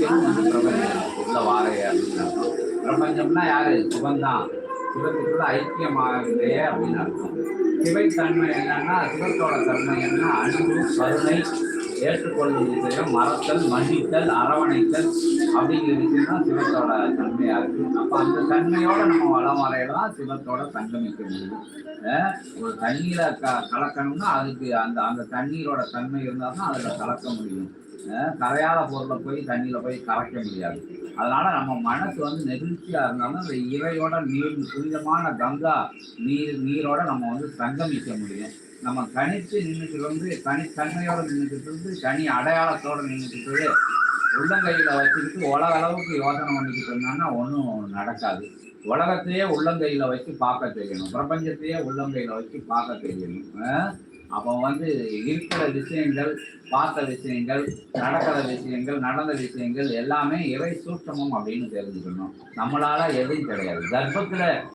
ஐக்கியம் வந்து பிரபஞ்சம் உள்ள வாரைய அப்படின்னு அர்த்தம். பிரபஞ்சம்னா யாரு? சிவன் தான். சிவத்துக்குள்ள ஐக்கியமாகலையே அப்படின்னு அர்த்தம். சிவை தன்மை என்னன்னா, சிவத்தோட தன்மை என்ன? அன்பு, கருணை, ஏற்றுக்கொள்ளும் விஷயம், மறத்தல், மன்னித்தல், அரவணைத்தல் அப்படிங்கிற விஷயம் தான் சிவத்தோட தன்மையா இருக்கு. அப்ப அந்த தன்மையோட நம்ம வளம் வரையலாம் சிவத்தோட சங்கமிக்க முடியும். ஒரு தண்ணீரை கலக்கணும்னா அதுக்கு அந்த அந்த தண்ணீரோட தன்மை இருந்தால் தான் அதில் கலக்க முடியும். கரையாத பொருளை போய் தண்ணியில போய் கரைக்க முடியாது. அதனால நம்ம மனசு வந்து நெகிழ்ச்சியா இருந்தாலும் அந்த இறையோட நீர் புனிதமான கங்கா நீரோட நம்ம வந்து சங்கமிக்க முடியும். நம்ம கணிச்சு நின்றுட்டு வந்து தனித்தன்மையோட நின்றுட்டு இருந்து தனி அடையாளத்தோட நின்றுட்டு உள்ளங்கையில வச்சுக்கிட்டு உலக அளவுக்கு யோசனை பண்ணிக்கிட்டு இருந்தாங்கன்னா ஒன்றும் நடக்காது. உலகத்தையே உள்ளங்கையில வச்சு பார்க்க தெரியணும். பிரபஞ்சத்தையே உள்ளங்கையில வச்சு பார்க்க தெரியணும். அப்போ வந்து இருக்கிற விஷயங்கள், பார்த்த விஷயங்கள், நடக்கிற விஷயங்கள், நடந்த விஷயங்கள் எல்லாமே இறை சூட்சமம் அப்படின்னு தெரிஞ்சுக்கணும். நம்மளால எதுவும் கிடையாது. கர்ப்பத்துல